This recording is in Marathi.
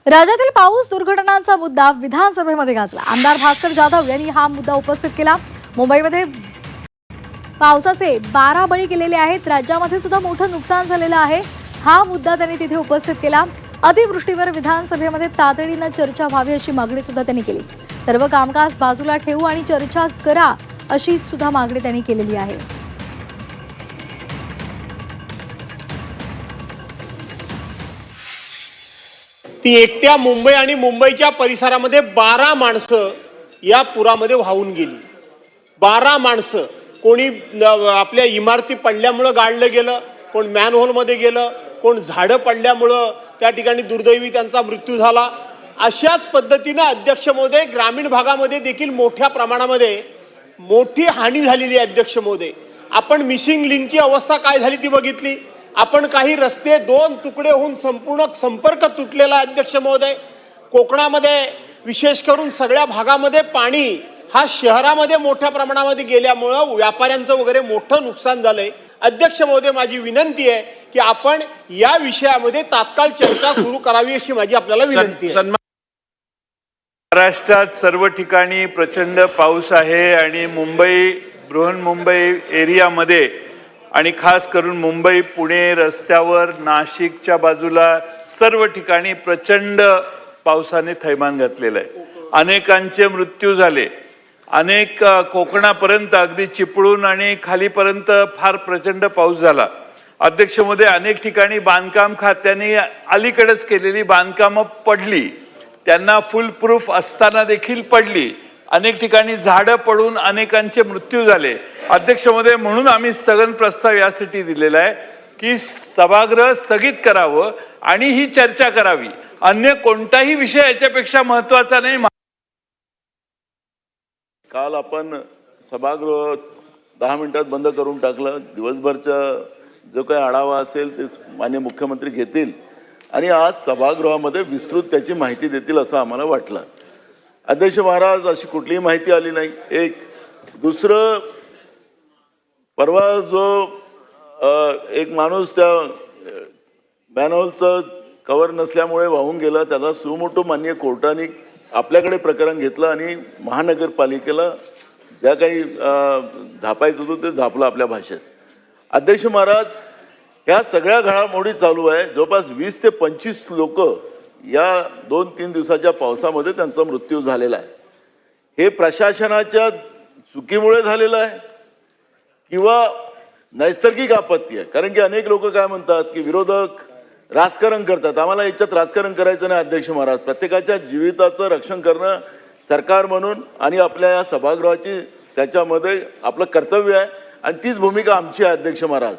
राज्यातील पाऊस दुर्घटनांचा मुद्दा विधानसभेमध्ये गाजला। आमदार भास्कर जाधव यांनी हा मुद्दा उपस्थित केला। मुंबईमध्ये पावसाचे 12 बळी गेलेले आहेत। राज्यामध्ये सुद्धा मोठं नुकसान झालेलं आहे। हा मुद्दा त्यांनी तिथे उपस्थित केला। अतिवृष्टीवर विधानसभेमध्ये तातडीने चर्चा व्हावी अशी मागणी सुद्धा त्यांनी केली। सर्व कामकाज बाजूला ठेवू आणि चर्चा करा अशी सुद्धा मागणी त्यांनी केलेली आहे। ती एकट्या मुंबई आणि मुंबईच्या परिसरामध्ये 12 माणसं या पुरामध्ये वाहून गेली। 12 माणसं, कोणी आपल्या इमारती पडल्यामुळे गाडलं गेलं, कोण मॅनहोल मध्ये गेलं, कोण झाडं पडल्यामुळे त्या ठिकाणी दुर्दैवी त्यांचा मृत्यू झाला। अशाच पद्धतीने अध्यक्ष महोदय ग्रामीण भागामध्ये देखील मोठ्या प्रमाणामध्ये मोठी हानी झालेली आहे। अध्यक्ष महोदय, आपण मिसिंग लिंकची अवस्था काय झाली ती बघितली। आपण काही रस्ते 2 तुकडे होऊन संपूर्ण संपर्क तुटलेला आहे। अध्यक्ष महोदय, कोकणामध्ये विशेष करून सगळ्या भागामध्ये पाणी हा शहरामध्ये मोठ्या प्रमाणामध्ये गेल्यामुळे व्यापाऱ्यांचं वगैरे मोठं नुकसान झालंय। अध्यक्ष महोदय, माझी विनंती आहे की आपण या विषयामध्ये तात्काळ चर्चा सुरू करावी अशी माझी आपल्याला विनंती आहे। महाराष्ट्रात सर्व ठिकाणी प्रचंड पाऊस आहे आणि मुंबई, बृहन्मुंबई एरियामध्ये आणि खास करून मुंबई पुणे रस्त्यावर, नाशिकच्या बाजूला सर्व ठिकाणी प्रचंड पावसाने थैमान घातलेलं आहे। अनेकांचे मृत्यू झाले। अनेक कोकणापर्यंत अगदी चिपळूण आणि खालीपर्यंत फार प्रचंड पाऊस झाला। अध्यक्ष महोदय, अनेक ठिकाणी बांधकाम खात्याने अलीकडेच केलेली बांधकामं पडली, त्यांना फुल प्रूफ असताना देखील पडली। अनेक ठिकाणी झाडं पडून अनेकांचे मृत्यू झाले। अध्यक्ष महोदय, म्हणून आम्ही स्थगन प्रस्ताव यासाठी दिलेला आहे की सभागृह स्थगित करावं आणि ही चर्चा करावी। अन्य कोणताही विषय याच्यापेक्षा महत्त्वाचा नाही। काल आपण सभागृह 10 मिनिटात बंद करून टाकलं। दिवसभरचा जो काही आढावा असेल ते माननीय मुख्यमंत्री घेतील आणि आज सभागृहामध्ये विस्तृत त्याची माहिती देतील असं आम्हाला वाटलं। अध्यक्ष महाराज, अशी कुठलीही माहिती आली नाही। एक दुसरं, परवा जो एक माणूस त्या मॅनहोलचं कव्हर नसल्यामुळे वाहून गेला, त्याला सुमोटो माननीय कोर्टाने आपल्याकडे प्रकरण घेतलं आणि महानगरपालिकेला ज्या काही झापायचं होतं ते झापलं आपल्या भाषेत। अध्यक्ष महाराज, ह्या सगळ्या घडामोडी चालू आहे। जवळपास 20 ते 25 लोक या 2-3 दिवसाच्या पावसामध्ये त्यांचा मृत्यू झालेला आहे। हे प्रशासनाच्या चुकीमुळे झालेलं आहे किंवा नैसर्गिक आपत्ती आहे? कारण की अनेक लोक काय म्हणतात की विरोधक राजकारण करतात। आम्हाला याच्यात राजकारण करायचं नाही अध्यक्ष महाराज। प्रत्येकाच्या जीविताचं रक्षण करणं सरकार म्हणून आणि आपल्या या सभागृहाची त्याच्यामध्ये आपलं कर्तव्य आहे आणि तीच भूमिका आमची आहे अध्यक्ष महाराज।